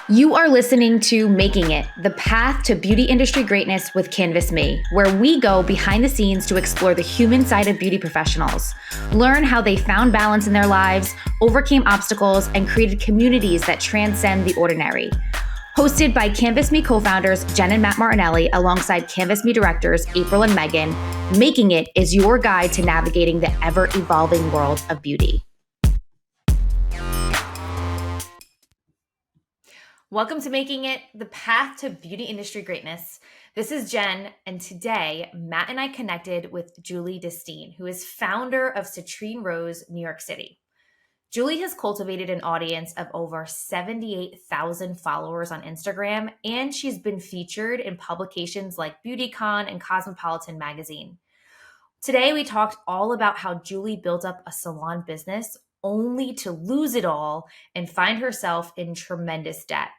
You are listening to Making It, the path to beauty industry greatness with Canvas Me, where we go behind the scenes to explore the human side of beauty professionals, learn how they found balance in their lives, overcame obstacles, and created communities that transcend the ordinary. Hosted by Canvas Me co-founders Jen and Matt Martinelli alongside Canvas Me directors April and Megan, Making It is your guide to navigating the ever-evolving world of beauty. Welcome to Making It, the path to beauty industry greatness. This is Jen, and today Matt and I connected with Julie Dastine, who is founder of Citrine Rose, New York City. Julie has cultivated an audience of over 78,000 followers on Instagram, and she's been featured in publications like BeautyCon and Cosmopolitan magazine. Today, we talked all about how Julie built up a salon business only to lose it all and find herself in tremendous debt.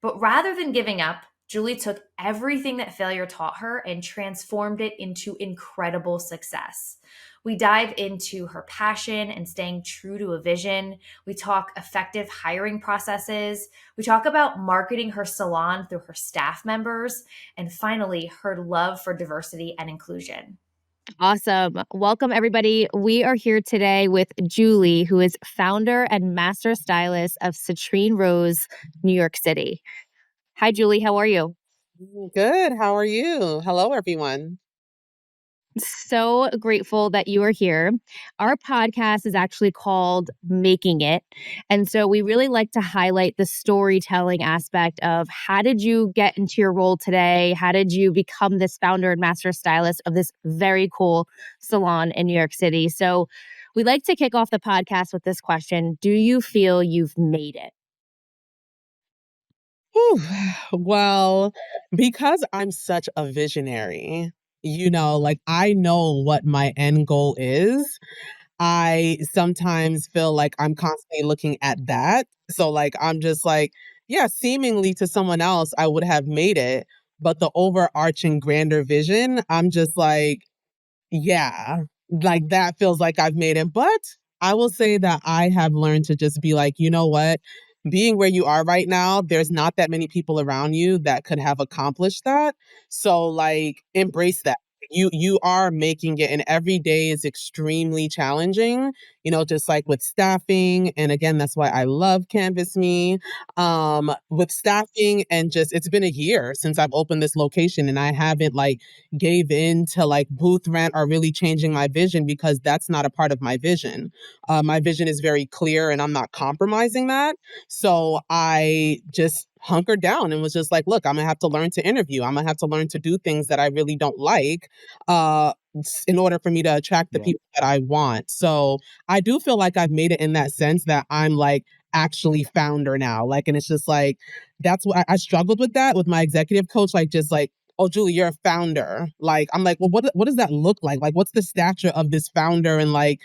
But rather than giving up, Julie took everything that failure taught her and transformed it into incredible success. We dive into her passion and staying true to a vision. We talk effective hiring processes. We talk about marketing her salon through her staff members. And finally, her love for diversity and inclusion. Awesome. Welcome, everybody. We are here today with Julie, who is founder and master stylist of Citrine Rose, New York City. Hi, Julie. How are you? Good. How are you? Hello, everyone. So grateful that you are here. Our podcast is actually called Making It. And so we really like to highlight the storytelling aspect of how did you get into your role today? How did you become this founder and master stylist of this very cool salon in New York City? So we like to kick off the podcast with this question. Do you feel you've made it? Whew. Well, because I'm such a visionary, I know what my end goal is. I sometimes feel like I'm constantly looking at that. So, I'm just like, yeah, seemingly to someone else, I would have made it. But the overarching grander vision, I'm just like, yeah, like that feels like I've made it. But I will say that I have learned to just be like, you know what? Being where you are right now, there's not that many people around you that could have accomplished that. So embrace that. You are making it, and every day is extremely challenging, just like with staffing. And again, that's why I love Canvas Me. With staffing, and just it's been a year since I've opened this location, and I haven't gave in to booth rent or really changing my vision, because that's not a part of my vision. My vision is very clear, and I'm not compromising that. So I just hunkered down and was just like, look, I'm gonna have to learn to interview. I'm gonna have to learn to do things that I really don't like in order for me to attract the people that I want. So I do feel like I've made it in that sense, that I'm actually founder now. And it's just that's what I struggled with, that with my executive coach, oh, Julie, you're a founder. I'm like, well, what does that look like? What's the stature of this founder? And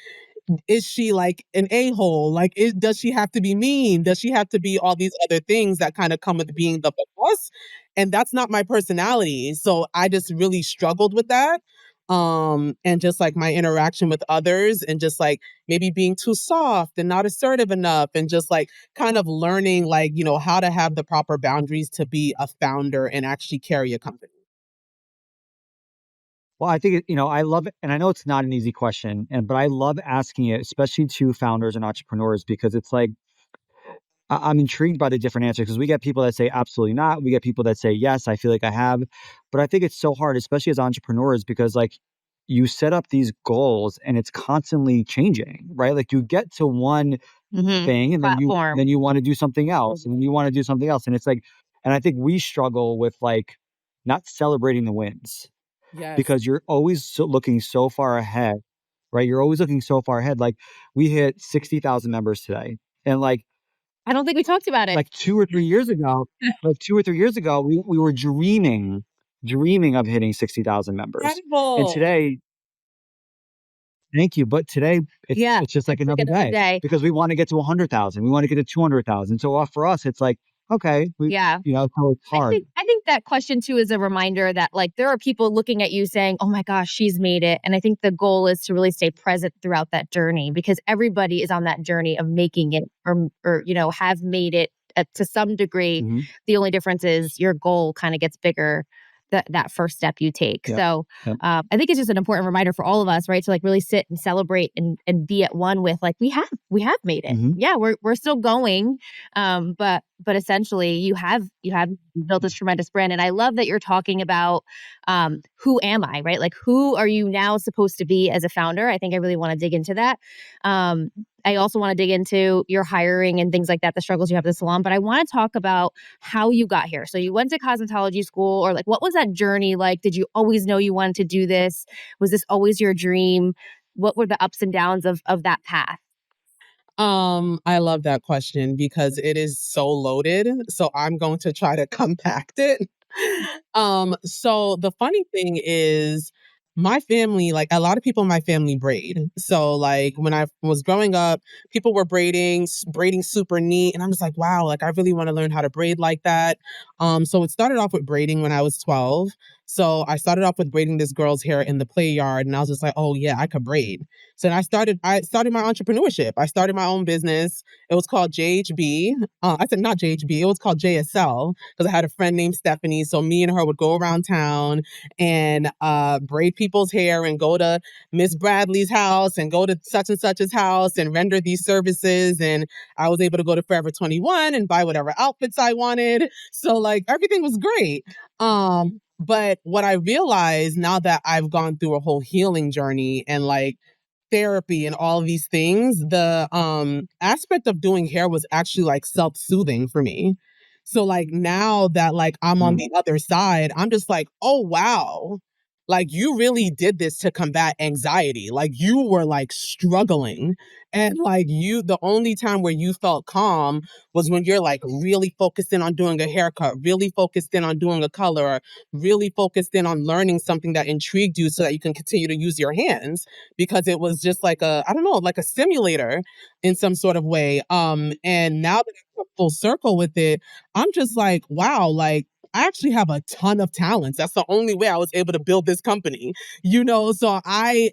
is she an a-hole? Does she have to be mean? Does she have to be all these other things that kind of come with being the boss? And that's not my personality. So I just really struggled with that. And just my interaction with others, and just maybe being too soft and not assertive enough, and just kind of learning how to have the proper boundaries to be a founder and actually carry a company. Well, I think, I love it. And I know it's not an easy question, but I love asking it, especially to founders and entrepreneurs, because it's I'm intrigued by the different answers, because we get people that say absolutely not. We get people that say, yes, I feel like I have. But I think it's so hard, especially as entrepreneurs, because you set up these goals and it's constantly changing, right? You get to one thing, and then you want to do something else, and then you want to do something else. And it's and I think we struggle with not celebrating the wins. Yes. Because you're always looking so far ahead, right? You're always looking so far ahead. We hit 60,000 members today. And I don't think we talked about it. 2 or 3 years ago, we were dreaming of hitting 60,000 members. Incredible. And today, thank you. But today, it's just another day, because we want to get to 100,000. We want to get to 200,000. So for us, it's okay. So it's hard. I think that question too is a reminder that there are people looking at you saying, oh my gosh, she's made it. And I think the goal is to really stay present throughout that journey, because everybody is on that journey of making it or have made it to some degree, Mm-hmm. the only difference is your goal kind of gets bigger that first step you take. Yep. So Yep. I think it's just an important reminder for all of us, right? To like really sit and celebrate and be at one with like we have made it. Mm-hmm. Yeah, we're still going, but essentially you have built this tremendous brand, and I love that you're talking about who am I, right? Like who are you now supposed to be as a founder? I think I really want to dig into that. I also want to dig into your hiring and things like that, the struggles you have at the salon. But I want to talk about how you got here. So you went to cosmetology school, or like, what was that journey like? Did you always know you wanted to do this? Was this always your dream? What were the ups and downs of that path? I love that question because it is so loaded. So I'm going to try to compact it. So the funny thing is my family, like a lot of people in my family braid. So like when I was growing up, people were braiding super neat. And I'm just like, wow, like I really want to learn how to braid like that. So it started off with braiding when I was 12. So I started off with braiding this girl's hair in the play yard and I was just like, oh yeah, I could braid. So then I started my entrepreneurship. I started my own business. It was called JHB. I said not JHB. It was called JSL because I had a friend named Stephanie. So me and her would go around town and braid people's hair and go to Miss Bradley's house and go to such and such's house and render these services. And I was able to go to Forever 21 and buy whatever outfits I wanted. So like everything was great. But what I realized now that I've gone through a whole healing journey and like therapy and all of these things, the aspect of doing hair was actually like self-soothing for me. So like now that like I'm on the other side, I'm just like, oh wow. Like you really did this to combat anxiety. Like you were like struggling. And like the only time where you felt calm was when you're like really focused in on doing a haircut, really focused in on doing a color, really focused in on learning something that intrigued you so that you can continue to use your hands because it was just like I don't know, like a simulator in some sort of way. And now that I'm full circle with it, I'm just like, wow, like I actually have a ton of talents. That's the only way I was able to build this company, So I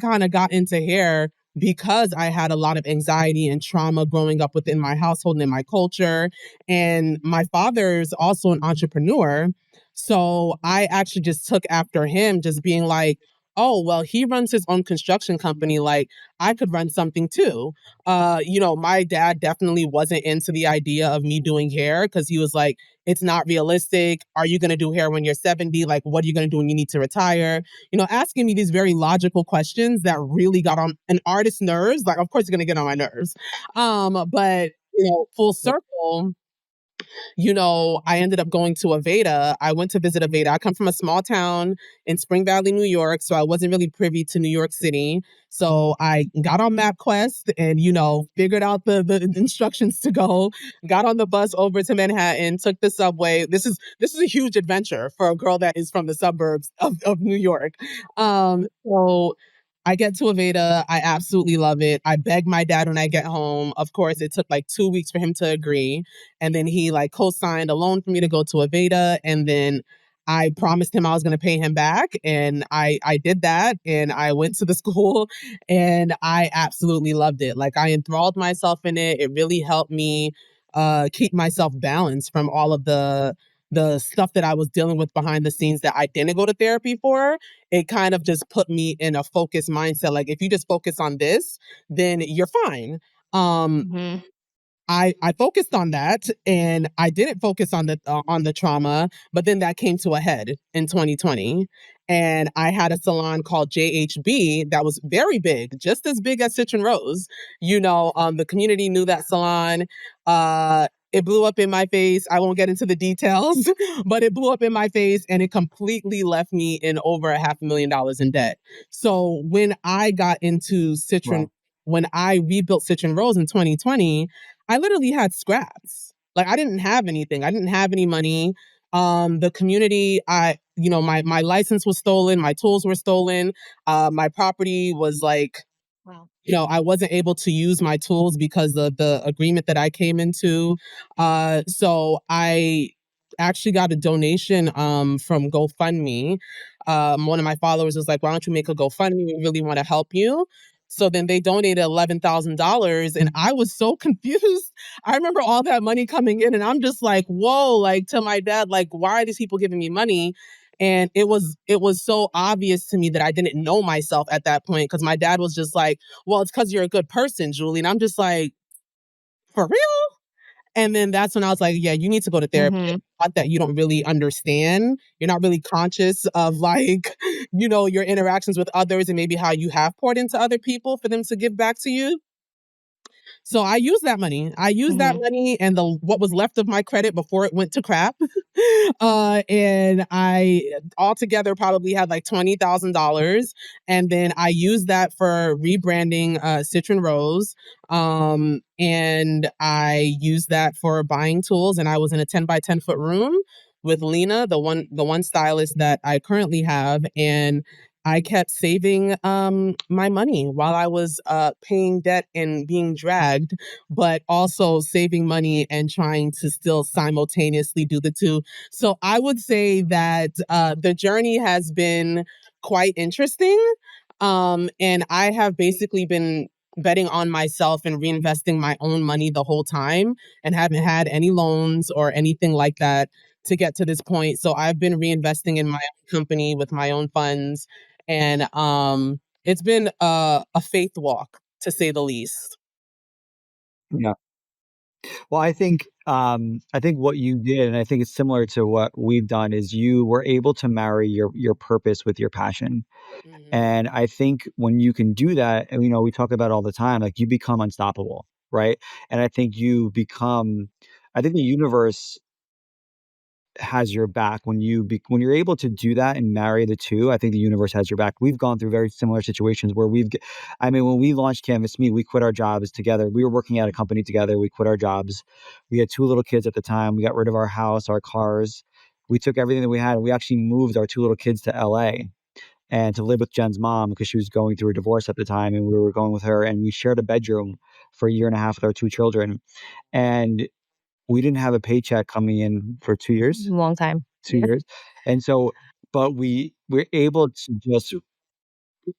kind of got into hair because I had a lot of anxiety and trauma growing up within my household and in my culture. And my father's also an entrepreneur. So I actually just took after him, just being like, oh, well, he runs his own construction company. Like, I could run something too. My dad definitely wasn't into the idea of me doing hair because he was like, it's not realistic. Are you going to do hair when you're 70? Like, what are you going to do when you need to retire? Asking me these very logical questions that really got on an artist's nerves. Like, of course, it's going to get on my nerves. But, full circle, I ended up going to Aveda. I went to visit Aveda. I come from a small town in Spring Valley, New York, so I wasn't really privy to New York City. So I got on MapQuest and, figured out the instructions to go, got on the bus over to Manhattan, took the subway. This is a huge adventure for a girl that is from the suburbs of New York. So I get to Aveda. I absolutely love it. I beg my dad when I get home. Of course, it took like 2 weeks for him to agree. And then he like co-signed a loan for me to go to Aveda. And then I promised him I was going to pay him back. And I did that. And I went to the school and I absolutely loved it. Like I enthralled myself in it. It really helped me keep myself balanced from all of the stuff that I was dealing with behind the scenes that I didn't go to therapy for. It kind of just put me in a focused mindset. Like if you just focus on this, then you're fine. Mm-hmm. I focused on that and I didn't focus on the trauma, but then that came to a head in 2020. And I had a salon called JHB that was very big, just as big as Citrine Rose. The community knew that salon. It blew up in my face. I won't get into the details, but it blew up in my face and it completely left me in over $500,000 in debt. So when I got into Wow. when I rebuilt Citrine Rose in 2020, I literally had scraps. Like I didn't have anything. I didn't have any money. The community, my license was stolen. My tools were stolen. My property was like, Wow. I wasn't able to use my tools because of the agreement that I came into. So I actually got a donation from GoFundMe. One of my followers was like, why don't you make a GoFundMe? We really want to help you. So then they donated $11,000 and I was so confused. I remember all that money coming in and I'm just like, whoa, like to my dad, like, why are these people giving me money? And it was so obvious to me that I didn't know myself at that point because my dad was just like, well, it's because you're a good person, Julie. And I'm just like, for real? And then that's when I was like, yeah, you need to go to therapy. Mm-hmm. Not that you don't really understand. You're not really conscious of like, your interactions with others and maybe how you have poured into other people for them to give back to you. So I used that money. I used that Mm-hmm. money and the what was left of my credit before it went to crap. And I altogether probably had like $20,000. And then I used that for rebranding Citrine Rose. And I used that for buying tools. And I was in a 10 by 10 foot room with Lena, the one stylist that I currently have. And I kept saving my money while I was paying debt and being dragged, but also saving money and trying to still simultaneously do the two. So I would say that the journey has been quite interesting. And I have basically been betting on myself and reinvesting my own money the whole time and haven't had any loans or anything like that to get to this point. So I've been reinvesting in my own company with my own funds. And it's been a faith walk, to say the least. Yeah. Well, I think what you did, and I think it's similar to what we've done, is you were able to marry your purpose with your passion. Mhm. And I think when you can do that, and we talk about it all the time, like you become unstoppable, right? And I think the universe has your back when you're able to do that and marry the two. I think the universe has your back. We've gone through very similar situations where I mean, when we launched Canvas Me, we quit our jobs together. We were working at a company together. We quit our jobs. We had two little kids at the time. We got rid of our house, our cars. We took everything that we had. We actually moved our two little kids to LA and to live with Jen's mom because she was going through a divorce at the time, and we were going with her, and we shared a bedroom for a year and a half with our two children. And we didn't have a paycheck coming in for 2 years, Long time. 2 years. And so, but we're able to just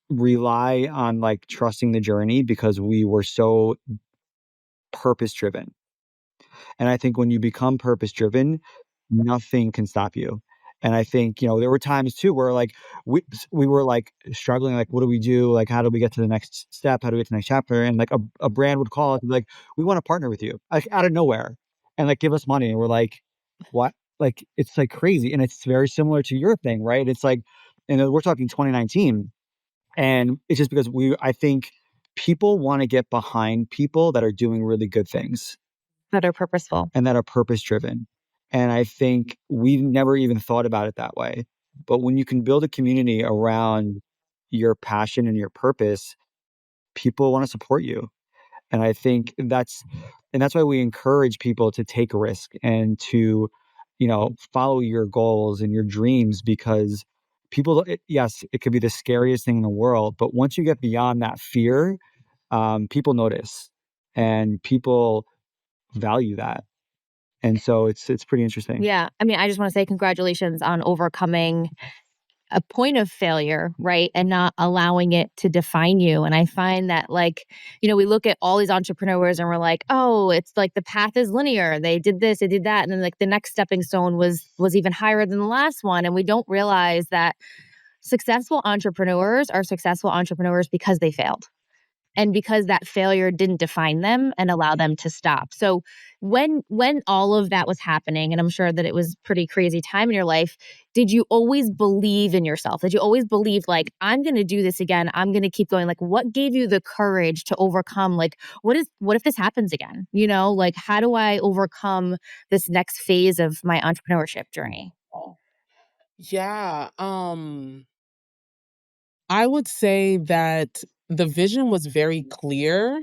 rely on like trusting the journey because we were so purpose driven. And I think when you become purpose driven, nothing can stop you. And I think, there were times too where like we were like struggling, like, what do we do? Like, how do we get to the next step? How do we get to the next chapter? And like a brand would call us and be like, we want to partner with you, like out of nowhere, and like give us money. And we're like, what? Like, it's like crazy. And it's very similar to your thing, right? It's like, and we're talking 2019. And it's just because I think people want to get behind people that are doing really good things That are purposeful. and that are purpose driven. And I think we've never even thought about it that way. But when you can build a community around your passion and your purpose, people want to support you. And I think that's why we encourage people to take a risk and to, follow your goals and your dreams because yes, it could be the scariest thing in the world. But once you get beyond that fear, people notice and people value that. And so it's pretty interesting. Yeah. I mean, I just want to say congratulations on overcoming a point of failure, right? And not allowing it to define you. And I find that like, we look at all these entrepreneurs and we're like, oh, it's like the path is linear. They did this, they did that. And then like the next stepping stone was even higher than the last one. And we don't realize that successful entrepreneurs are successful entrepreneurs because they failed and because that failure didn't define them and allow them to stop. So when all of that was happening, and I'm sure that it was pretty crazy time in your life, did you always believe in yourself? Did you always believe like, I'm going to do this again? I'm going to keep going? Like, what gave you the courage to overcome? Like, what if this happens again? Like, how do I overcome this next phase of my entrepreneurship journey? Yeah. I would say that the vision was very clear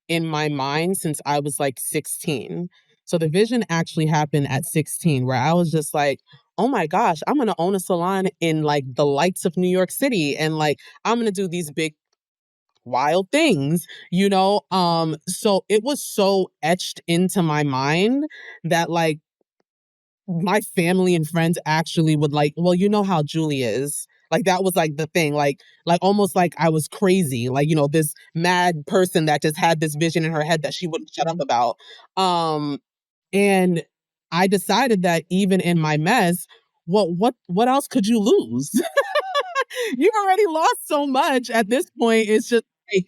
in my mind since I was like 16. So the vision actually happened at 16, where I was just like, oh my gosh, I'm going to own a salon in like the lights of New York City. And like, I'm going to do these big, wild things. So it was so etched into my mind that like my family and friends actually would like, well, you know how Julie is. Like that was like the thing, like almost like I was crazy, like, this mad person that just had this vision in her head that she wouldn't shut up about. Um, and I decided that even in my mess, what else could you lose? You've already lost so much at this point. It's just like,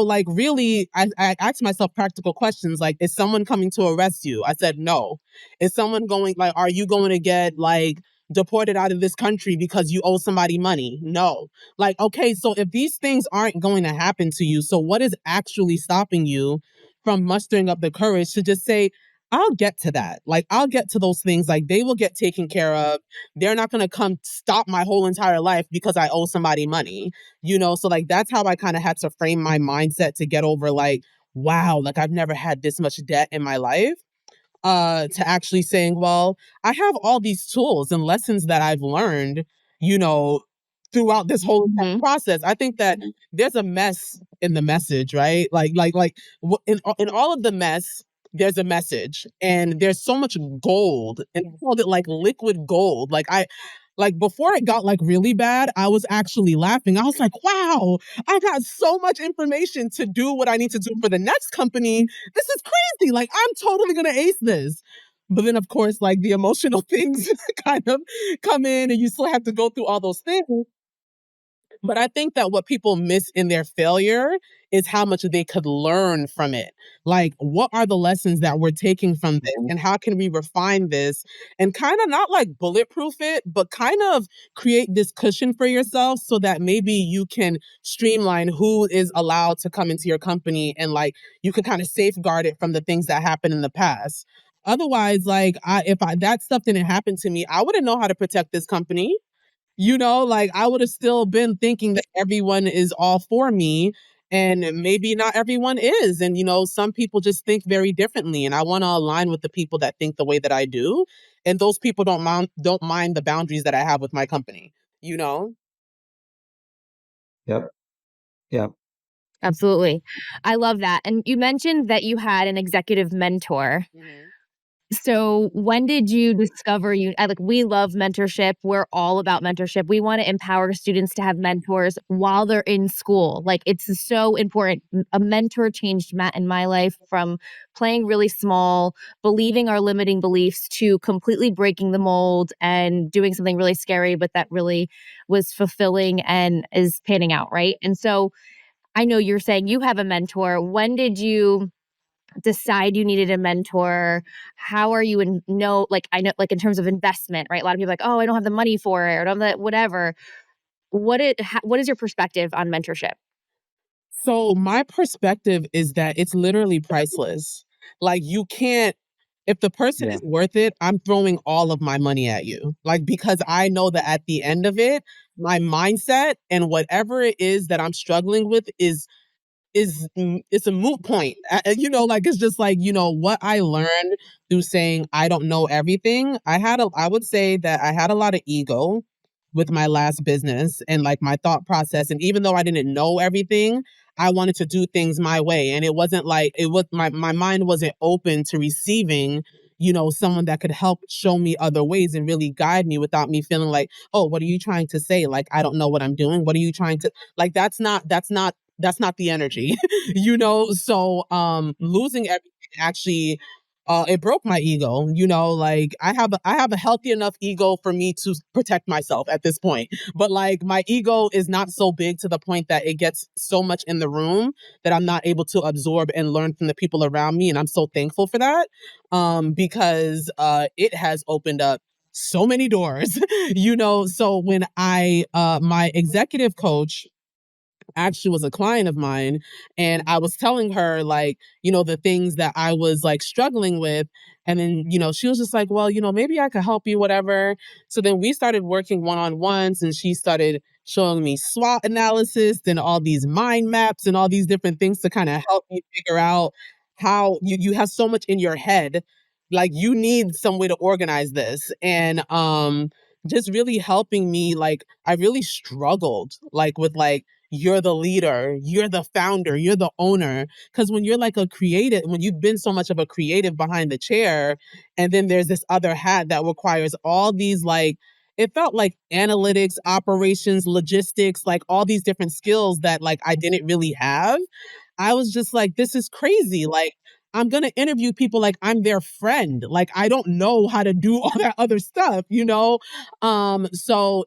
like really, I asked myself practical questions like, is someone coming to arrest you? I said no. Is someone going, like, are you going to get like deported out of this country because you owe somebody money? No. Like, okay, so if these things aren't going to happen to you, so what is actually stopping you from mustering up the courage to just say, I'll get to that. Like, I'll get to those things. Like, they will get taken care of. They're not going to come stop my whole entire life because I owe somebody money, So like, that's how I kind of had to frame my mindset to get over like, wow, like I've never had this much debt in my life. To actually saying, well, I have all these tools and lessons that I've learned, you know, throughout this whole Mhm. process. I think that there's a mess in the message, right? In all of the mess, there's a message, and there's so much gold, and I called it like liquid gold. Like before it got like really bad, I was actually laughing. I was like, wow, I got so much information to do what I need to do for the next company. This is crazy. Like, I'm totally going to ace this. But then, of course, like the emotional things kind of come in, and you still have to go through all those things. But I think that what people miss in their failure is how much they could learn from it. Like, what are the lessons that we're taking from this? And how can we refine this and kind of not like bulletproof it, but kind of create this cushion for yourself so that maybe you can streamline who is allowed to come into your company, and like you can kind of safeguard it from the things that happened in the past. Otherwise, like if that stuff didn't happen to me, I wouldn't know how to protect this company. Like I would have still been thinking that everyone is all for me, and maybe not everyone is. And, some people just think very differently. And I want to align with the people that think the way that I do. And those people don't mind the boundaries that I have with my company, you know? Yep. Yep. Absolutely. I love that. And you mentioned that you had an executive mentor. Mhm. So when did you discover we love mentorship. We're all about mentorship. We want to empower students to have mentors while they're in school. Like, it's so important. A mentor changed Matt in my life from playing really small, believing our limiting beliefs, to completely breaking the mold and doing something really scary, but that really was fulfilling and is panning out, right? And so I know you're saying you have a mentor. When did you decide you needed a mentor? How are you I know, like, in terms of investment, right? A lot of people are like, oh, I don't have the money for it, or I don't have the whatever. What is your perspective on mentorship? So my perspective is that it's literally priceless. Like, you can't, if the person Yeah. is worth it, I'm throwing all of my money at you. Like, because I know that at the end of it, my mindset and whatever it is that I'm struggling with it's a moot point. Like, it's just like, what I learned through saying I don't know everything. I would say that I had a lot of ego with my last business and like my thought process. And even though I didn't know everything, I wanted to do things my way. And it wasn't like it was my mind wasn't open to receiving, someone that could help show me other ways and really guide me without me feeling like, oh, what are you trying to say? Like, I don't know what I'm doing. What are you trying to, like, that's not the energy. So losing everything actually, it broke my ego. Like, I have a healthy enough ego for me to protect myself at this point, but like my ego is not so big to the point that it gets so much in the room that I'm not able to absorb and learn from the people around me. And I'm so thankful for that, because it has opened up so many doors. So when my executive coach actually was a client of mine, and I was telling her, like, the things that I was like struggling with. And then, she was just like, well, maybe I could help you, whatever. So then we started working one-on-ones, and she started showing me SWOT analysis and all these mind maps and all these different things to kind of help me figure out how you have so much in your head. Like, you need some way to organize this. And just really helping me. Like, I really struggled like with like, you're the leader, you're the founder, you're the owner. Because when you're like a creative, when you've been so much of a creative behind the chair, and then there's this other hat that requires all these like it felt like analytics, operations, logistics, like all these different skills that like I didn't really have. I was just like, this is crazy. Like, I'm going to interview people like I'm their friend. Like, I don't know how to do all that other stuff, you know? So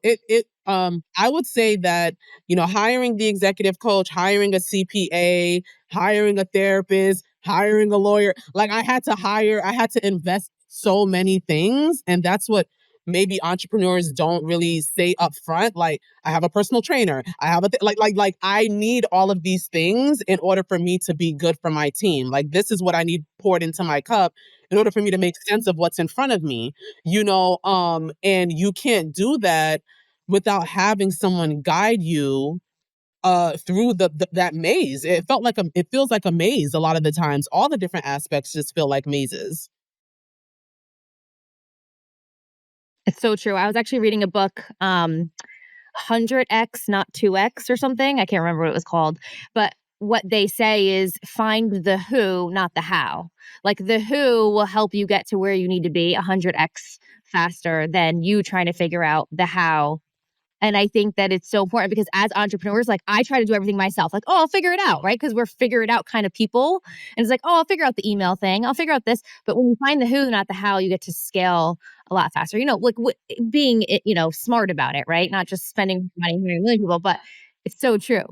I would say that, you know, hiring the executive coach, hiring a CPA, hiring a therapist, hiring a lawyer, like I had to invest so many things. And that's what maybe entrepreneurs don't really say up front. Like, I have a personal trainer. I have like I need all of these things in order for me to be good for my team. Like, this is what I need poured into my cup in order for me to make sense of what's in front of me, you know? And you can't do that without having someone guide you through that maze. It feels like a maze a lot of the times. All the different aspects just feel like mazes. It's so true. I was actually reading a book, 100x, not 2x or something. I can't remember what it was called. But what they say is find the who, not the how. Like the who will help you get to where you need to be 100x faster than you trying to figure out the how. And I think that it's so important because as entrepreneurs, like I try to do everything myself. Like, oh, I'll figure it out, right? Because we're figure it out kind of people. And it's like, oh, I'll figure out the email thing. I'll figure out this. But when you find the who, not the how, you get to scale a lot faster. You know, like being, you know, smart about it, right? Not just spending money hiring million people, but it's so true.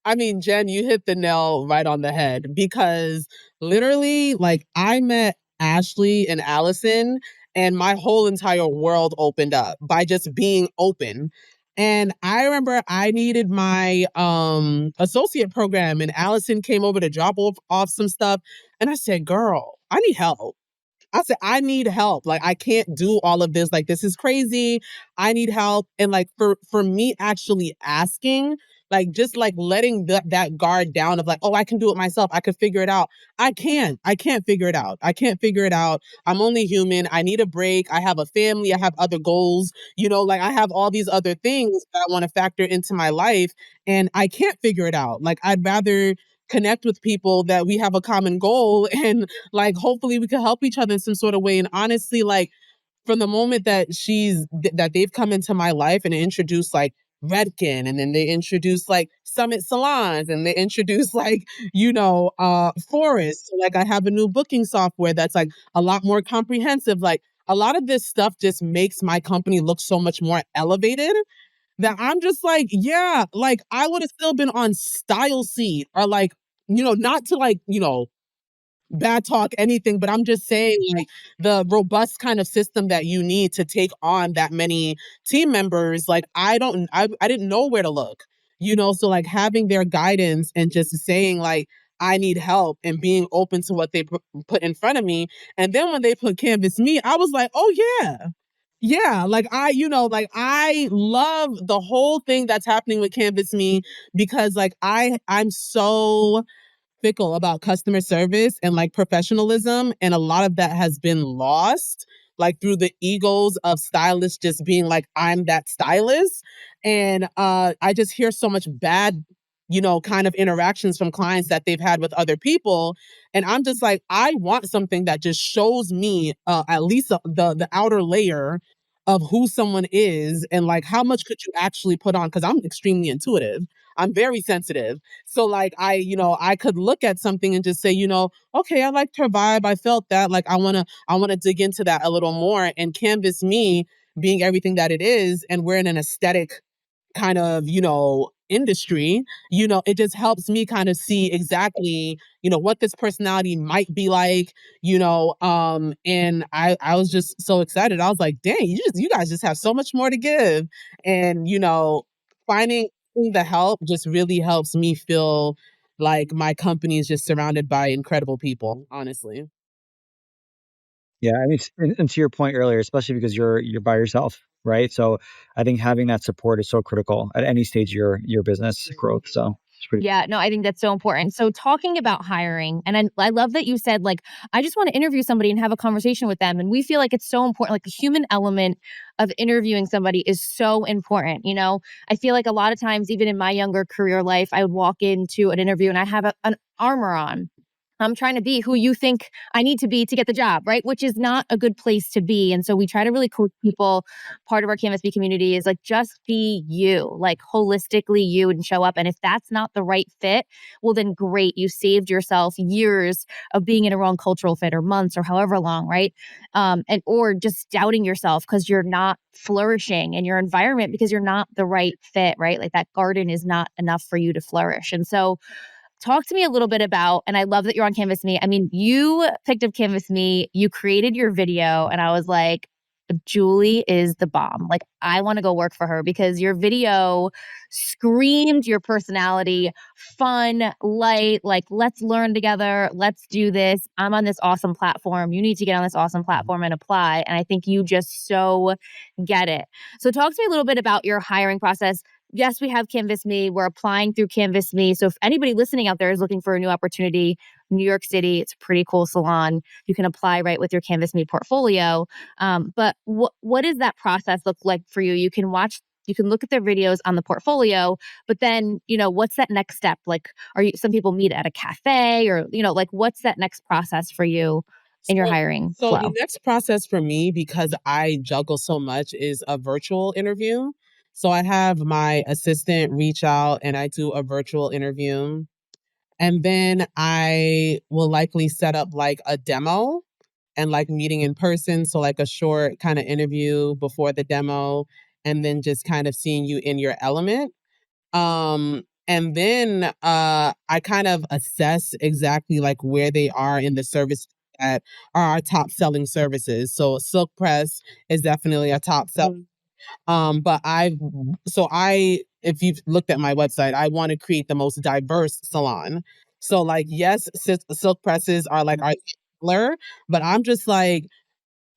I mean, Jen, you hit the nail right on the head because literally, like, I met Ashley and Allison, and my whole entire world opened up by just being open. And I remember I needed my associate program, and Allison came over to drop off some stuff. And I said, girl, I need help. I said, I need help. Like, I can't do all of this. Like, this is crazy. I need help. And like for me actually asking, like just like letting that guard down of like, oh, I can do it myself. I could figure it out. I can't figure it out. I can't figure it out. I'm only human. I need a break. I have a family. I have other goals. You know, like I have all these other things that I want to factor into my life. And I can't figure it out. Like, I'd rather connect with people that we have a common goal and like hopefully we can help each other in some sort of way. And honestly, like from the moment that that they've come into my life and introduced like Redken, and then they introduced like Summit Salons, and they introduced like, you know, Forest. So, like, I have a new booking software that's like a lot more comprehensive. Like, a lot of this stuff just makes my company look so much more elevated that I'm just like, yeah, like I would have still been on Style Seat or like, you know, not to like, you know, bad talk anything, but I'm just saying like the robust kind of system that you need to take on that many team members, like I didn't know where to look, you know, so like having their guidance and just saying like I need help and being open to what they put in front of me. And then when they put Canvas Me, I was like, oh yeah. Yeah, like you know, like I love the whole thing that's happening with Canvas Me because like I'm so fickle about customer service and like professionalism. And a lot of that has been lost, like through the egos of stylists just being like, I'm that stylist. And I just hear so much bad, you know, kind of interactions from clients that they've had with other people. And I'm just like, I want something that just shows me at least the outer layer of who someone is and like how much could you actually put on, because I'm extremely intuitive. I'm very sensitive. So like you know, I could look at something and just say, you know, okay, I liked her vibe. I felt that. Like I wanna dig into that a little more. And Canvas Me being everything that it is, and we're in an aesthetic kind of, you know, industry, you know, it just helps me kind of see exactly, you know, what this personality might be like, you know, and I was just so excited. I was like, dang, you guys just have so much more to give. And, you know, finding the help just really helps me feel like my company is just surrounded by incredible people, honestly. Yeah, I mean, and to your point earlier, especially because you're by yourself, right? So I think having that support is so critical at any stage of your business growth. So it's pretty. Yeah, no, I think that's so important. So talking about hiring, and I love that you said like, I just want to interview somebody and have a conversation with them. And we feel like it's so important. Like the human element of interviewing somebody is so important. You know, I feel like a lot of times, even in my younger career life, I would walk into an interview and I have an armor on. I'm trying to be who you think I need to be to get the job, right? Which is not a good place to be. And so we try to really coach people. Part of our Canvas Bee community is like, just be you, like holistically you, and show up. And if that's not the right fit, well, then great. You saved yourself years of being in a wrong cultural fit, or months, or however long, right? Or just doubting yourself because you're not flourishing in your environment because you're not the right fit, right? Like that garden is not enough for you to flourish. And so talk to me a little bit about, and I love that you're on Canvas Me. I mean, you picked up Canvas Me, you created your video, and I was like, Julie is the bomb. Like, I want to go work for her because your video screamed your personality, fun, light, like, let's learn together. Let's do this. I'm on this awesome platform. You need to get on this awesome platform and apply. And I think you just so get it. So talk to me a little bit about your hiring process. Yes, we have Canvas Me. We're applying through Canvas Me. So if anybody listening out there is looking for a new opportunity, New York City, it's a pretty cool salon. You can apply right with your Canvas Me portfolio. But what does that process look like for you? You can look at their videos on the portfolio, but then, what's that next step? Like, some people meet at a cafe, or, like, what's that next process for you in your hiring So flow? the next process for me, because I juggle so much, is a virtual interview. So I have my assistant reach out and I do a virtual interview. And then I will likely set up like a demo and like meeting in person. So like a short kind of interview before the demo, and then just kind of seeing you in your element. And then I kind of assess exactly like where they are in the service that are our top selling services. So silk press is definitely a top seller. But if you've looked at my website, I want to create the most diverse salon. So like, yes, silk presses are like our seller, but I'm just like,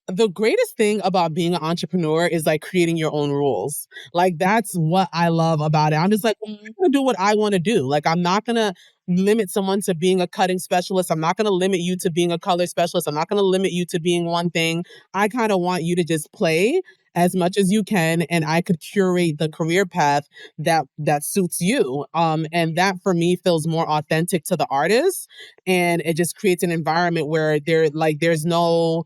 the greatest thing about being an entrepreneur is like creating your own rules. Like that's what I love about it. I'm just like, well, I'm gonna do what I want to do. Like I'm not gonna limit someone to being a cutting specialist. I'm not gonna limit you to being a color specialist. I'm not gonna limit you to being one thing. I kind of want you to just play as much as you can, and I could curate the career path that suits you. And that for me feels more authentic to the artist, and it just creates an environment where there's no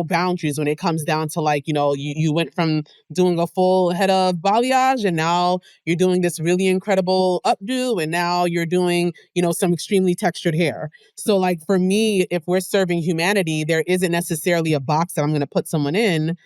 boundaries when it comes down to like, you went from doing a full head of balayage and now you're doing this really incredible updo, and now you're doing, some extremely textured hair. So like for me, if we're serving humanity, there isn't necessarily a box that I'm going to put someone in.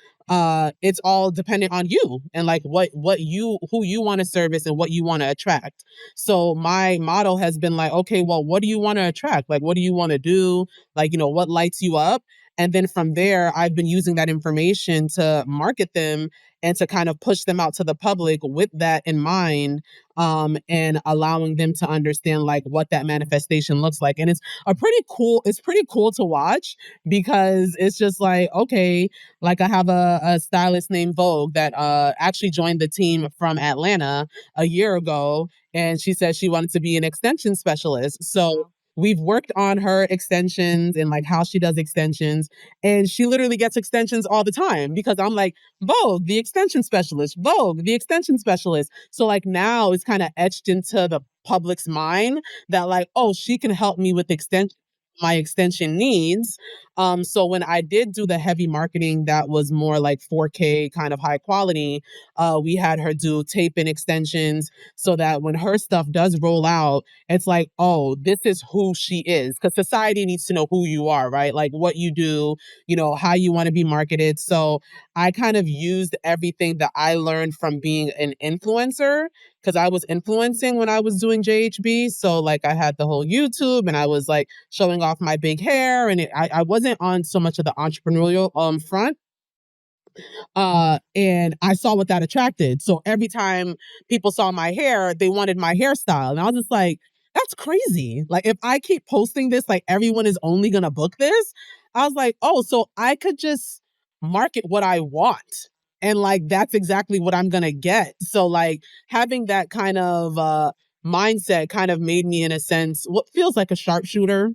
It's all dependent on you and like who you want to service and what you want to attract. So my motto has been like, okay, well, what do you want to attract? Like, what do you want to do? Like, what lights you up? And then from there, I've been using that information to market them and to kind of push them out to the public with that in mind, and allowing them to understand like what that manifestation looks like. And it's pretty cool to watch, because it's just like, okay, like I have a stylist named Vogue that actually joined the team from Atlanta a year ago. And she said she wanted to be an extension specialist. So we've worked on her extensions and like how she does extensions. And she literally gets extensions all the time because I'm like, Vogue, the extension specialist, Vogue, the extension specialist. So like now it's kind of etched into the public's mind that like, oh, she can help me with my extension needs. So when I did do the heavy marketing that was more like 4K kind of high quality, we had her do tape in extensions so that when her stuff does roll out, it's like, oh, this is who she is. Because society needs to know who you are, right? Like what you do, how you want to be marketed. So I kind of used everything that I learned from being an influencer, because I was influencing when I was doing JHB. So like I had the whole YouTube and I was like showing off my big hair, and I wasn't on so much of the entrepreneurial front. And I saw what that attracted. So every time people saw my hair, they wanted my hairstyle. And I was just like, that's crazy. Like if I keep posting this, like everyone is only going to book this. I was like, oh, so I could just market what I want. And like, that's exactly what I'm going to get. So like having that kind of mindset kind of made me, in a sense, what feels like a sharpshooter.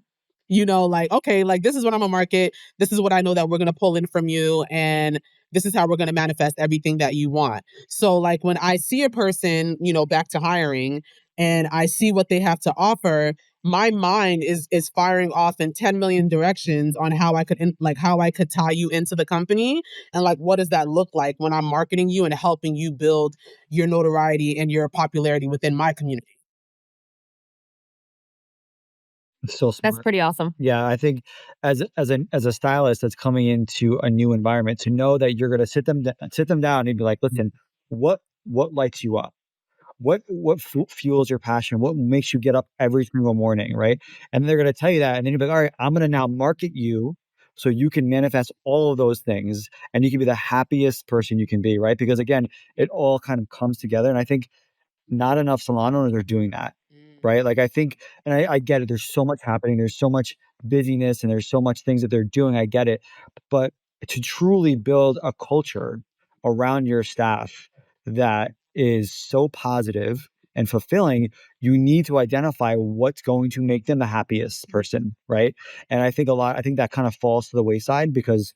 Like, okay, like this is what I'm gonna market. This is what I know that we're gonna pull in from you. And this is how we're going to manifest everything that you want. So like when I see a person, back to hiring, and I see what they have to offer, my mind is firing off in 10 million directions on how I could how I could tie you into the company, and like what does that look like when I'm marketing you and helping you build your notoriety and your popularity within my community. It's so That's smart. pretty awesome. Yeah, I think as a stylist that's coming into a new environment, to know that you're going to sit them down and be like, listen, what lights you up? What fuels your passion? What makes you get up every single morning, right? And they're going to tell you that, and then you're like, all right, I'm going to now market you so you can manifest all of those things, and you can be the happiest person you can be, right? Because again, it all kind of comes together, and I think not enough salon owners are doing that, right? Like I think, and I get it. There's so much happening. There's so much busyness, and there's so much things that they're doing. I get it, but to truly build a culture around your staff that is so positive and fulfilling, you need to identify what's going to make them the happiest person, right? And I think that kind of falls to the wayside because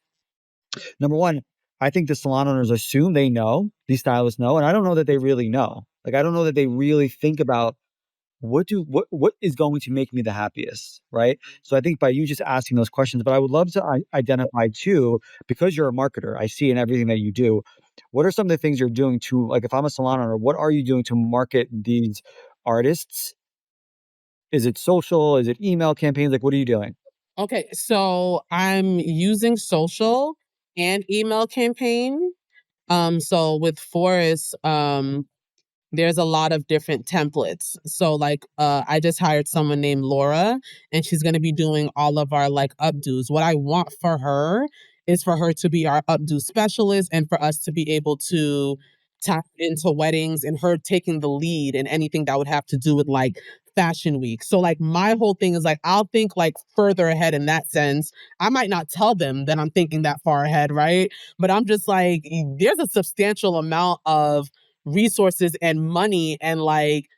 number one, I think the salon owners assume they know, these stylists know, and I don't know that they really know. Like I don't know that they really think about what is going to make me the happiest, right? So I think by you just asking those questions, but I would love to identify too, because you're a marketer, I see in everything that you do. What are some of the things you're doing to, like, if I'm a salon owner, what are you doing to market these artists? Is it social? Is it email campaigns? Like, what are you doing? Okay, so I'm using social and email campaign. So with Forest, there's a lot of different templates. So like I just hired someone named Laura, and she's going to be doing all of our like updos. What I want for her is for her to be our updo specialist and for us to be able to tap into weddings and her taking the lead in anything that would have to do with like fashion week. So like my whole thing is like I'll think like further ahead in that sense. I might not tell them that I'm thinking that far ahead, right? But I'm just like there's a substantial amount of resources and money and like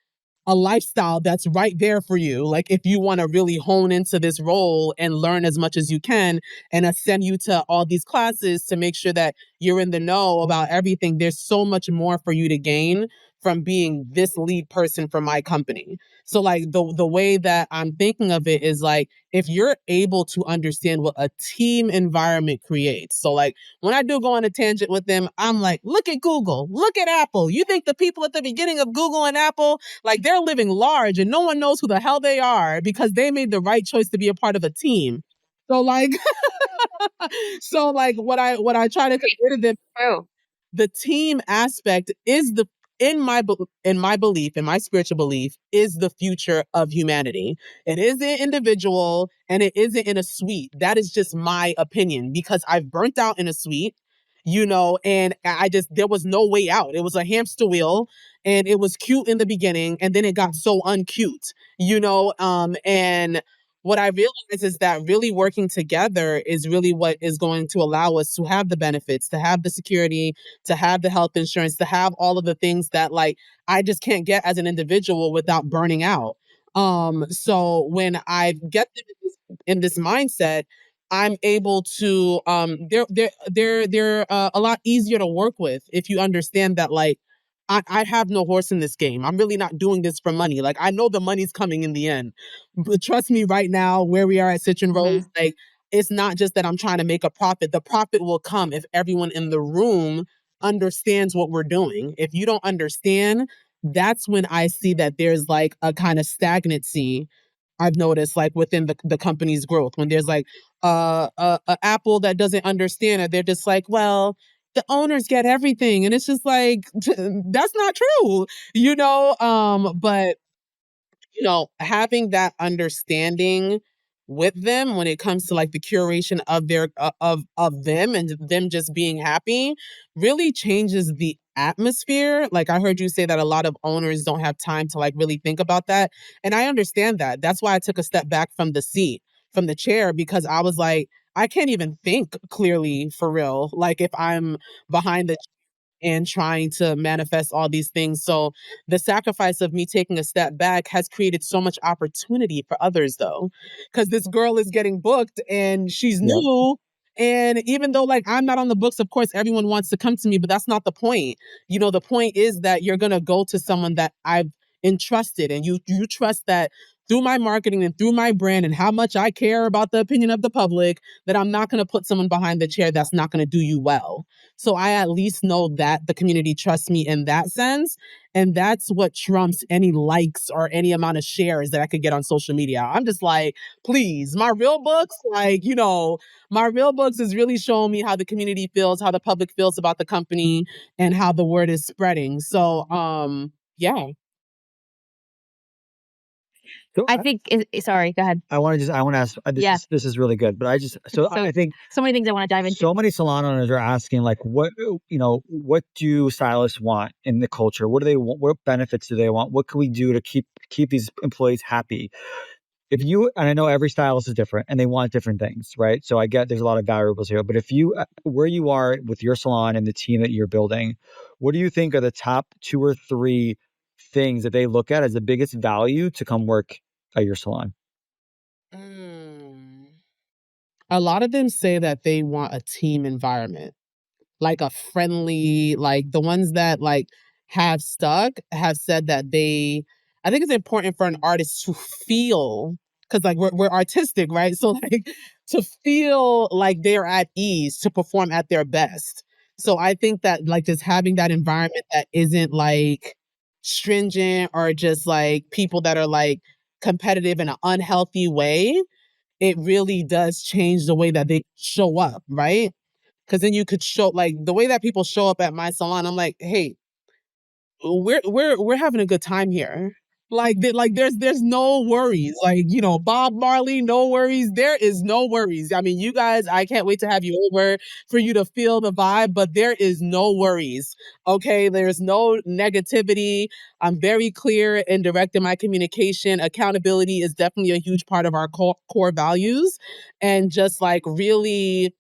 a lifestyle that's right there for you. Like if you want to really hone into this role and learn as much as you can and send you to all these classes to make sure that you're in the know about everything, there's so much more for you to gain from being this lead person for my company. So like the way that I'm thinking of it is like if you're able to understand what a team environment creates. So like when I do go on a tangent with them, I'm like, look at Google, look at Apple. You think the people at the beginning of Google and Apple, like they're living large and no one knows who the hell they are because they made the right choice to be a part of a team. So like so like what I try to convey to them, Oh. the team aspect is the in my belief, in my spiritual belief, is the future of humanity. It isn't individual and it isn't in a suite. That is just my opinion because I've burnt out in a suite, and I just there was no way out. It was a hamster wheel and it was cute in the beginning and then it got so uncute, and what I realize is that really working together is really what is going to allow us to have the benefits, to have the security, to have the health insurance, to have all of the things that like I just can't get as an individual without burning out. So when I get them in this mindset, I'm able to they're a lot easier to work with if you understand that like I have no horse in this game. I'm really not doing this for money. Like I know the money's coming in the end. But trust me right now, where we are at Citrine Rose, like it's not just that I'm trying to make a profit. The profit will come if everyone in the room understands what we're doing. If you don't understand, that's when I see that there's like a kind of stagnancy I've noticed like within the company's growth when there's like a Apple that doesn't understand it. They're just like, well, the owners get everything. And it's just like, that's not true, but having that understanding with them when it comes to like the curation of their of them and them just being happy really changes the atmosphere. Like I heard you say that a lot of owners don't have time to like really think about that. And I understand that. That's why I took a step back from the seat, from the chair, because I was like, I can't even think clearly for real. Like if I'm behind the and trying to manifest all these things. So the sacrifice of me taking a step back has created so much opportunity for others though. Cause this girl is getting booked and she's Yeah. new. And even though like I'm not on the books, of course, everyone wants to come to me, but that's not the point. The point is that you're gonna go to someone that I've entrusted and you trust that through my marketing and through my brand and how much I care about the opinion of the public, that I'm not going to put someone behind the chair that's not going to do you well. So I at least know that the community trusts me in that sense. And that's what trumps any likes or any amount of shares that I could get on social media. I'm just like, please, my real books, like, my real books is really showing me how the community feels, how the public feels about the company, and how the word is spreading. So, yeah. So I think, sorry, go ahead. I want to ask, Yeah. this is really good, but I think so many things I want to dive into. so many salon owners are asking, like, what do stylists want in the culture? What do they want? What benefits do they want? What can we do to keep these employees happy? And I know every stylist is different and they want different things, right? So I get there's a lot of variables here, but if you, where you are with your salon and the team that you're building, what do you think are the top 2 or 3 things that they look at as the biggest value to come work at your salon? A lot of them say that they want a team environment, like a friendly, like the ones that like have stuck have said that I think it's important for an artist to feel, because like we're artistic, right? So like to feel like they're at ease to perform at their best. So I think that like just having that environment that isn't like stringent or just like people that are like competitive in an unhealthy way, it really does change the way that they show up, right? Because then you could show like the way that people show up at my salon. I'm like, hey, we're having a good time here. Like there's no worries. Like, Bob Marley, no worries. There is no worries. I mean, you guys, I can't wait to have you over for you to feel the vibe, but there is no worries. Okay, there's no negativity. I'm very clear and direct in my communication. Accountability is definitely a huge part of our core values, and just like really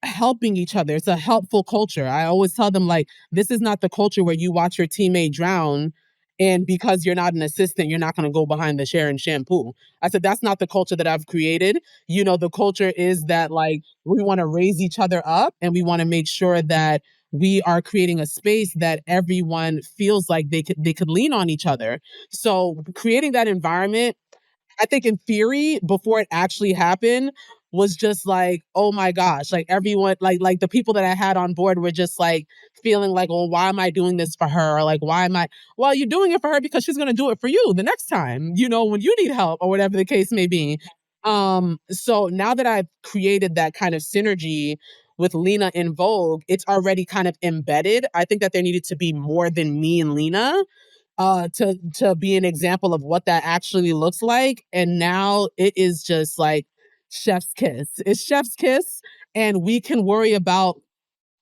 helping each other. It's a helpful culture. I always tell them, like, this is not the culture where you watch your teammate drown and because you're not an assistant, you're not going to go behind the chair and shampoo. I said, that's not the culture that I've created. The culture is that, like, we want to raise each other up and we want to make sure that we are creating a space that everyone feels like they could lean on each other. So creating that environment, I think in theory, before it actually happened, was just like, oh my gosh, like everyone, like the people that I had on board were just like feeling like, well, why am I doing this for her? Or like, why am I? Well, you're doing it for her because she's gonna do it for you the next time, when you need help or whatever the case may be. So now that I've created that kind of synergy with Lena in Vogue, it's already kind of embedded. I think that there needed to be more than me and Lena to be an example of what that actually looks like. And now it is just like chef's kiss. It's chef's kiss. And we can worry about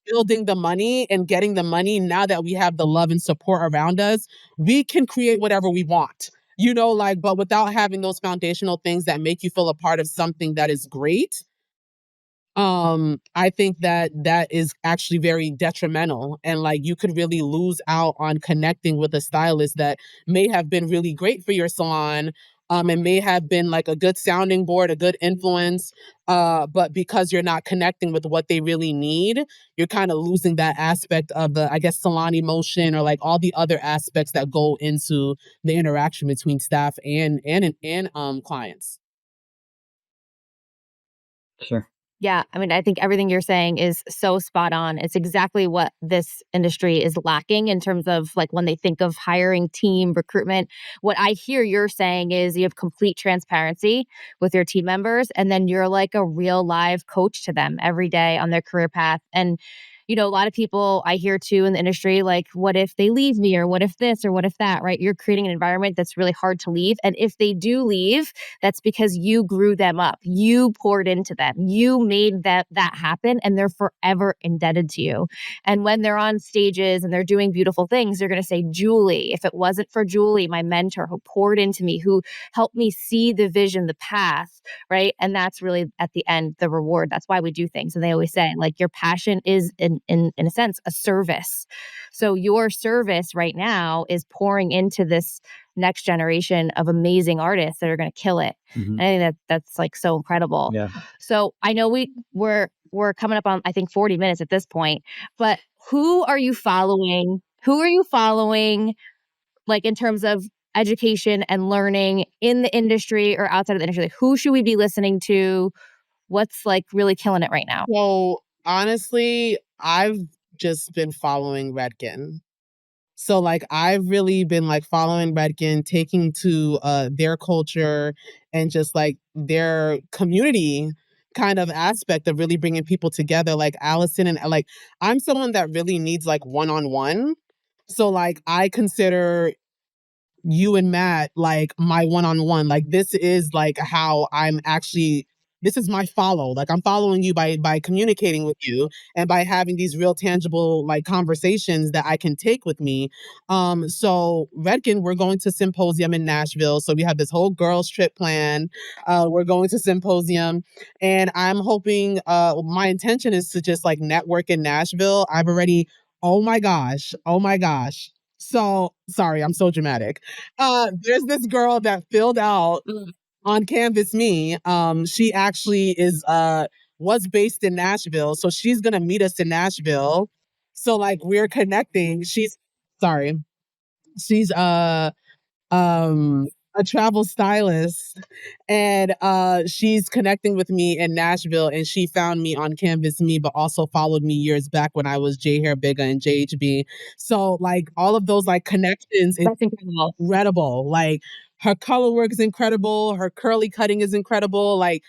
building the money and getting the money now that we have the love and support around us. We can create whatever we want. But without having those foundational things that make you feel a part of something that is great, I think that is actually very detrimental, and like you could really lose out on connecting with a stylist that may have been really great for your salon, and may have been like a good sounding board, a good influence, but because you're not connecting with what they really need, you're kind of losing that aspect of the, I guess, salon emotion, or like all the other aspects that go into the interaction between staff and clients. Sure. Yeah, I mean, I think everything you're saying is so spot on. It's exactly what this industry is lacking in terms of like when they think of hiring, team, recruitment. What I hear you're saying is you have complete transparency with your team members, and then you're like a real live coach to them every day on their career path. And a lot of people I hear too in the industry, like, what if they leave me, or what if this, or what if that, right? You're creating an environment that's really hard to leave. And if they do leave, that's because you grew them up. You poured into them. You made that happen, and they're forever indebted to you. And when they're on stages and they're doing beautiful things, they're going to say, Julie, if it wasn't for Julie, my mentor who poured into me, who helped me see the vision, the path, right? And that's really at the end, the reward. That's why we do things. And they always say, like, your passion is in a sense, a service. So your service right now is pouring into this next generation of amazing artists that are going to kill it. Mm-hmm. And I think that's like so incredible. Yeah. So I know we're coming up on, I think, 40 minutes at this point, but who are you following? Like in terms of education and learning in the industry or outside of the industry? Like, who should we be listening to? What's like really killing it right now? So honestly, I've just been following Redken. So like I've really been like following Redken, taking to their culture and just like their community kind of aspect of really bringing people together. Like Allison and like I'm someone that really needs like one-on-one. So like I consider you and Matt like my one-on-one. Like this is like how I'm actually this is my follow. Like I'm following you by communicating with you and by having these real tangible like conversations that I can take with me. So Redken, we're going to symposium in Nashville. So we have this whole girls trip plan. We're going to symposium and I'm hoping my intention is to just like network in Nashville. I've already oh my gosh. So sorry, I'm so dramatic. There's this girl that filled out on Canvas Me. She actually is was based in Nashville, so she's gonna meet us in Nashville. So like we're connecting. Sorry, she's a travel stylist and she's connecting with me in Nashville and she found me on Canvas Me but also followed me years back when I was J Hair Bigger and JHB. So like all of those like connections is That's incredible. incredible. Like her color work is incredible, her curly cutting is incredible. Like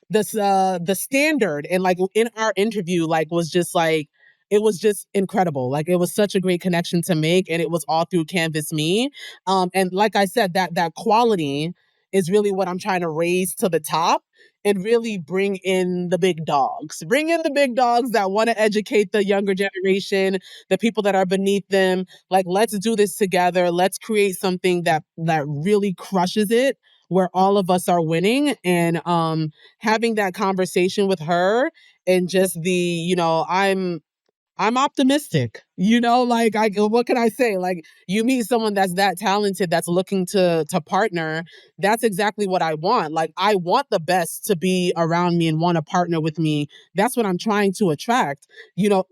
this the standard and like in our interview like was just like it was just incredible. Like it was such a great connection to make and it was all through Canvas Me. And like I said, that quality is really what I'm trying to raise to the top and really bring in the big dogs. Bring in the big dogs that want to educate the younger generation, the people that are beneath them. Like, let's do this together. Let's create something that really crushes it, where all of us are winning. And having that conversation with her and just I'm optimistic, like what can I say? Like you meet someone that's that talented, that's looking to partner. That's exactly what I want. Like I want the best to be around me and want to partner with me. That's what I'm trying to attract,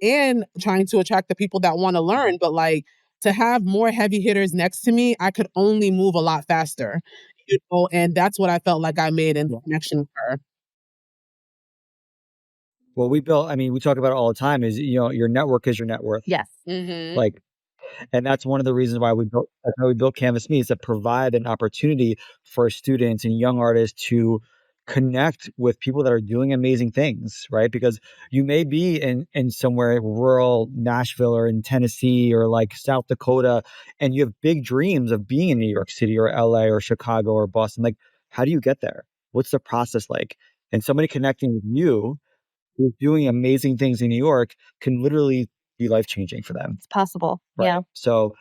and trying to attract the people that want to learn. But like to have more heavy hitters next to me, I could only move a lot faster, and that's what I felt like I made in the connection with her. Well, we talk about it all the time is, your network is your net worth. Yes. Mm-hmm. Like, and that's one of the reasons why we built Canvas Me, is to provide an opportunity for students and young artists to connect with people that are doing amazing things, right? Because you may be in somewhere rural Nashville or in Tennessee or like South Dakota, and you have big dreams of being in New York City or LA or Chicago or Boston. Like, how do you get there? What's the process like? And somebody connecting with you who's doing amazing things in New York can literally be life-changing for them. It's possible. Right. Yeah. So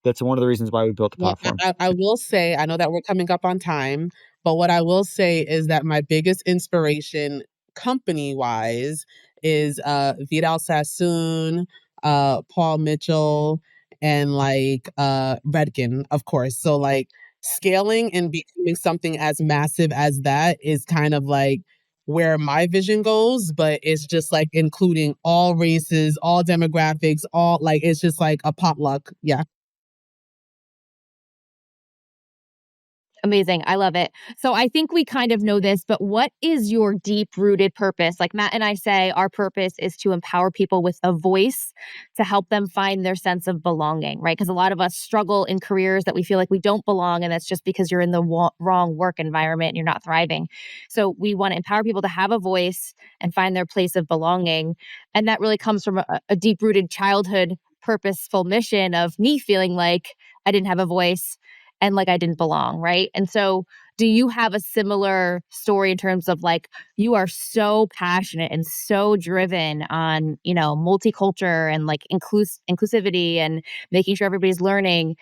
that's one of the reasons why we built the Well, platform. I will say, I know that we're coming up on time, but what I will say is that my biggest inspiration company wise is Vidal Sassoon, Paul Mitchell, and like Redken, of course. So like scaling and becoming something as massive as that is kind of like where my vision goes, but it's just like including all races, all demographics, all like it's just like a potluck. Yeah. Amazing. I love it. So I think we kind of know this, but what is your deep rooted purpose? Like Matt and I say, our purpose is to empower people with a voice to help them find their sense of belonging, right? Because a lot of us struggle in careers that we feel like we don't belong. And that's just because you're in the wrong work environment and you're not thriving. So we want to empower people to have a voice and find their place of belonging. And that really comes from a deep rooted childhood purposeful mission of me feeling like I didn't have a voice and like I didn't belong, right? And so do you have a similar story in terms of like you are so passionate and so driven on, multiculture and like inclusivity and making sure everybody's learning?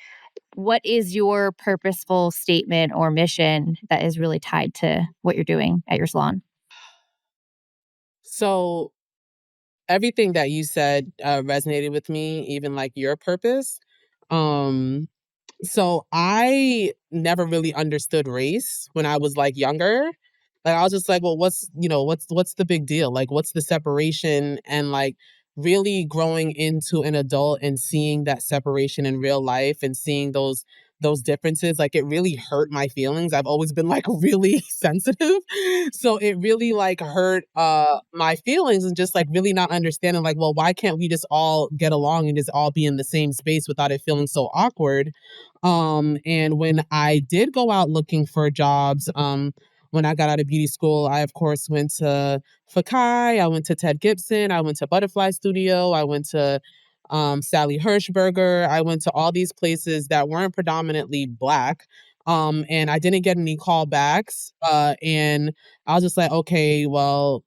What is your purposeful statement or mission that is really tied to what you're doing at your salon? So everything that you said resonated with me, even like your purpose. Um, so I never really understood race when I was like younger. Like I was just like, well, what's the big deal? Like, what's the separation? And like really growing into an adult and seeing that separation in real life and seeing those those differences, like it really hurt my feelings. I've always been like really sensitive. So it really like hurt my feelings and just like really not understanding like, well, why can't we just all get along and just all be in the same space without it feeling so awkward? And when I did go out looking for jobs, when I got out of beauty school, I of course went to Fakai, I went to Ted Gibson, I went to Butterfly Studio, I went to Sally Hirschberger. I went to all these places that weren't predominantly Black. And I didn't get any callbacks. And I was just like, okay, well,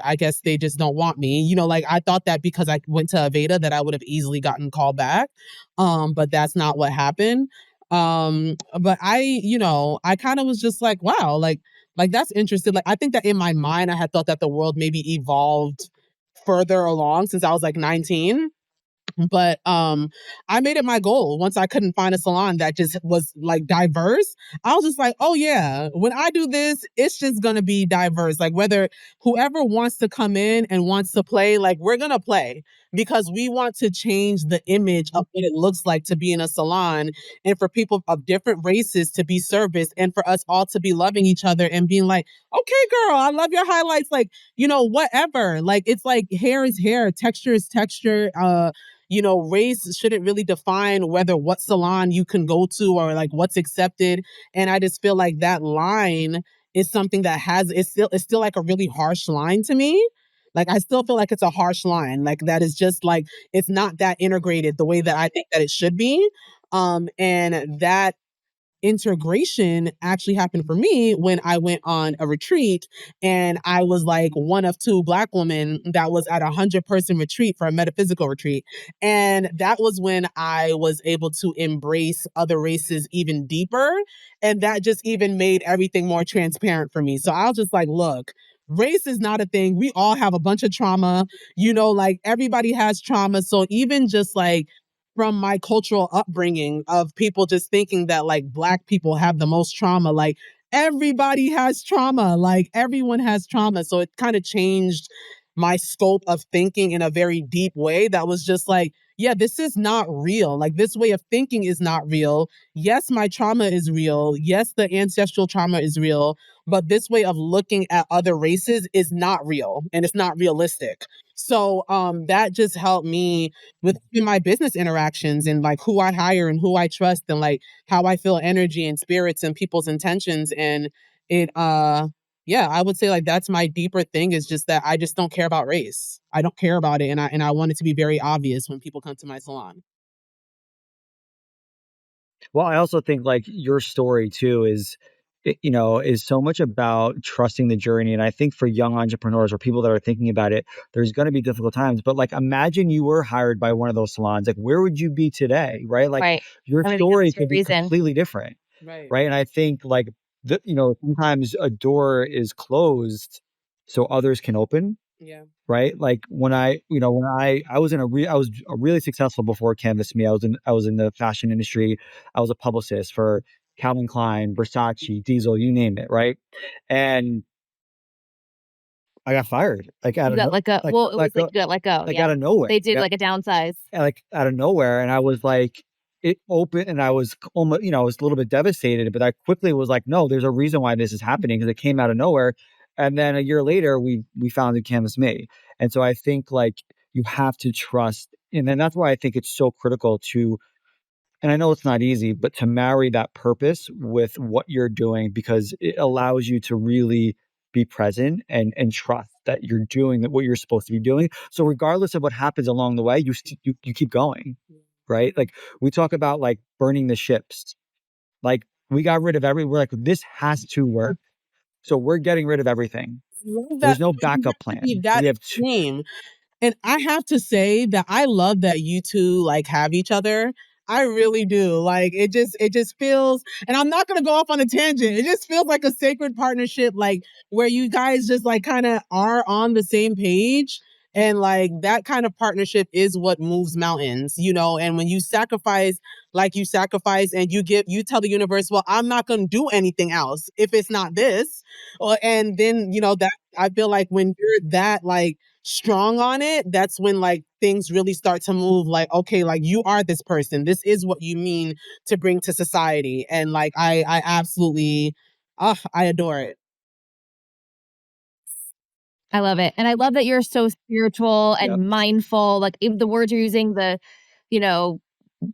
I guess they just don't want me. You know, like I thought that because I went to Aveda that I would have easily gotten called back. But that's not what happened. But I kind of was just like, wow, like that's interesting. Like I think that in my mind, I had thought that the world maybe evolved further along since I was like 19. But I made it my goal once I couldn't find a salon that just was like diverse. I was just like, oh yeah, when I do this, it's just gonna be diverse. Like whether whoever wants to come in and wants to play, like we're gonna play because we want to change the image of what it looks like to be in a salon and for people of different races to be serviced and for us all to be loving each other and being like, okay, girl, I love your highlights. Like, whatever. Like it's like hair is hair, texture is texture. Race shouldn't really define whether what salon you can go to or like what's accepted. And I just feel like that line is something that it's still like a really harsh line to me. Like I still feel like it's a harsh line. Like that is just like it's not that integrated the way that I think that it should be. And that integration actually happened for me when I went on a retreat and I was like one of two Black women that was at 100-person retreat for a metaphysical retreat. And that was when I was able to embrace other races even deeper. And that just even made everything more transparent for me. So I was just like, look, race is not a thing. We all have a bunch of trauma, like everybody has trauma. So even just like from my cultural upbringing of people just thinking that like Black people have the most trauma. Like everybody has trauma. Like everyone has trauma. So it kind of changed my scope of thinking in a very deep way that was just like, yeah, this is not real. Like this way of thinking is not real. Yes, my trauma is real. Yes, the ancestral trauma is real. But this way of looking at other races is not real and it's not realistic. So that just helped me within my business interactions and like who I hire and who I trust and like how I feel energy and spirits and people's intentions. And it yeah, I would say like that's my deeper thing is just that I just don't care about race. I don't care about it and I want it to be very obvious when people come to my salon. Well, I also think like your story too is so much about trusting the journey. And I think for young entrepreneurs or people that are thinking about it, there's going to be difficult times. But like, imagine you were hired by one of those salons. Like, where would you be today? Right? Like, Right. your I mean, story that's your could be reason. completely different. Right. Right. And I think like sometimes a door is closed so others can open. Yeah. Right. Like when I was I was really successful before Canvas Me. I was in the fashion industry. I was a publicist for Calvin Klein, Versace, Diesel, you name it. Right. And I got fired like out You of got let go. Well, it was like you got let go. like Yeah. out of nowhere. They did Yeah, like a downsize. like out of nowhere. And I was like, it opened and I was almost, I was a little bit devastated, but I quickly was like, no, there's a reason why this is happening because it came out of nowhere. And then a year later, we founded Canvas Me. And so I think like you have to trust. And then that's why I think it's so critical to, and I know it's not easy, but to marry that purpose with what you're doing because it allows you to really be present and trust that you're doing what you're supposed to be doing. So regardless of what happens along the way, you keep going, right? Like we talk about like burning the ships. Like we got rid of we're like, this has to work. So we're getting rid of everything. Love that There's no you backup have to be plan. that We have two. extreme. And I have to say that I love that you two like have each other. I really do. Like it just feels, and I'm not gonna go off on a tangent. It just feels like a sacred partnership, like where you guys just like kind of are on the same page. And like that kind of partnership is what moves mountains. And when you sacrifice, like you sacrifice and you tell the universe, well, I'm not gonna do anything else if it's not this. And then, that I feel like when you're that like strong on it, that's when like things really start to move, like, okay, like you are this person. This is what you mean to bring to society. And like, I absolutely, I adore it. I love it. And I love that you're so spiritual Yep. and mindful. Like even the words you're using, you know,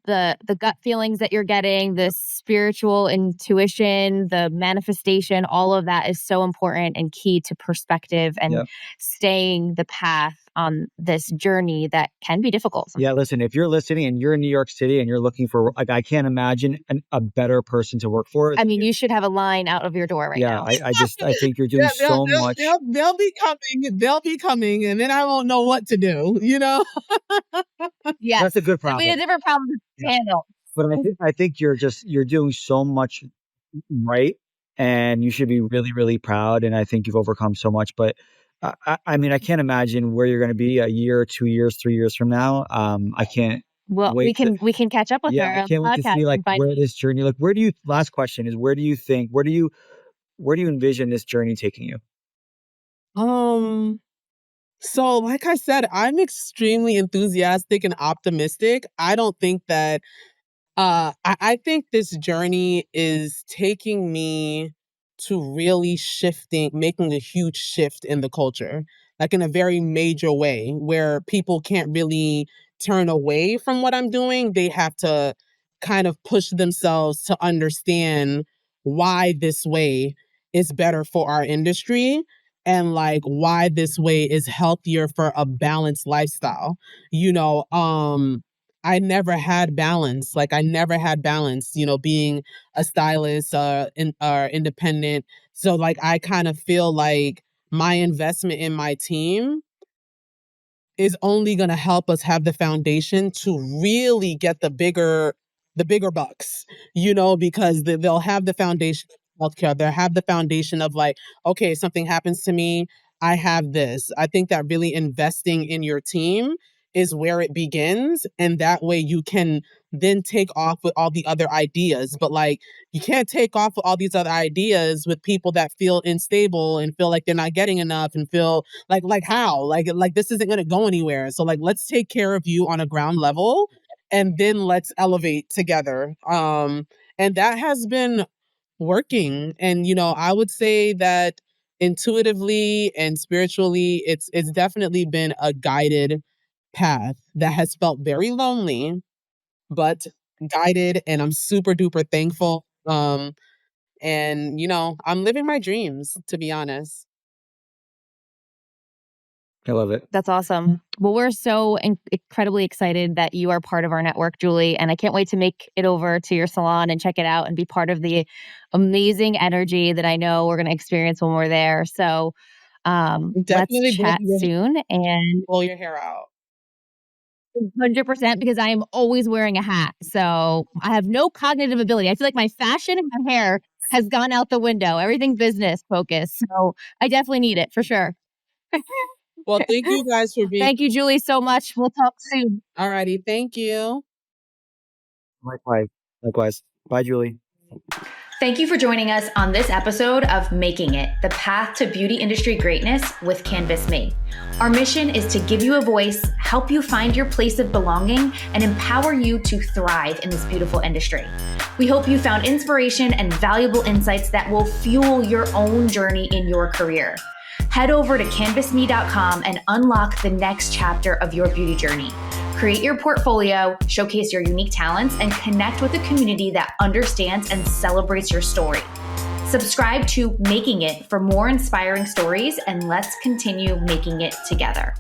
the gut feelings that you're getting, the spiritual intuition, the manifestation, all of that is so important and key to perspective and Yep. staying the path on this journey that can be difficult. Yeah, listen, if you're listening and you're in New York City and you're looking for, like, I can't imagine a better person to work for. I mean, you should have a line out of your door right Yeah, now. I think you're doing Yeah, so much. they'll be coming. They'll be coming, and then I won't know what to do. You know. Yes. That's a good I mean, a problem. different problem to handle. But I think you're doing so much right, and you should be really, really proud. And I think you've overcome so much. But I mean, I can't imagine where you're going to be a year, 2 years, 3 years from now. I can't Well, wait we can catch up with her I on can't the wait to podcast see like and find where this journey. Like, last question is, where do you think? Where do you envision this journey taking you? So like I said, I'm extremely enthusiastic and optimistic. I don't think that I think this journey is taking me to really making a huge shift in the culture, like in a very major way, where people can't really turn away from what I'm doing. They have to kind of push themselves to understand why this way is better for our industry and like why this way is healthier for a balanced lifestyle. You know, I never had balance. Like I never had balance, being a stylist, independent. So like I kind of feel like my investment in my team is only going to help us have the foundation to really get the bigger bucks, because they'll have the foundation of healthcare. They'll have the foundation of like, okay, something happens to me, I have this. I think that really investing in your team is where it begins. And that way you can then take off with all the other ideas. But like, you can't take off with all these other ideas with people that feel unstable and feel like they're not getting enough and feel like how? Like this isn't gonna go anywhere. So like let's take care of you on a ground level and then let's elevate together. And that has been working. And I would say that intuitively and spiritually, it's definitely been a guided path that has felt very lonely, but guided, and I'm super duper thankful. And I'm living my dreams, to be honest. I love it. That's awesome. Well, we're so incredibly excited that you are part of our network, Julie. And I can't wait to make it over to your salon and check it out and be part of the amazing energy that I know we're going to experience when we're there. So let's chat soon and blow your hair out. 100% because I am always wearing a hat. So I have no cognitive ability. I feel like my fashion and my hair has gone out the window. Everything business focused. So I definitely need it for sure. Well, thank you guys for being. Thank you, Julie, so much. We'll talk soon. All righty. Thank you. Likewise. Bye, Julie. Thank you for joining us on this episode of Making It, the path to beauty industry greatness with Canvas Me. Our mission is to give you a voice, help you find your place of belonging, and empower you to thrive in this beautiful industry. We hope you found inspiration and valuable insights that will fuel your own journey in your career. Head over to canvasme.com and unlock the next chapter of your beauty journey. Create your portfolio, showcase your unique talents, and connect with a community that understands and celebrates your story. Subscribe to Making It for more inspiring stories, and let's continue making it together.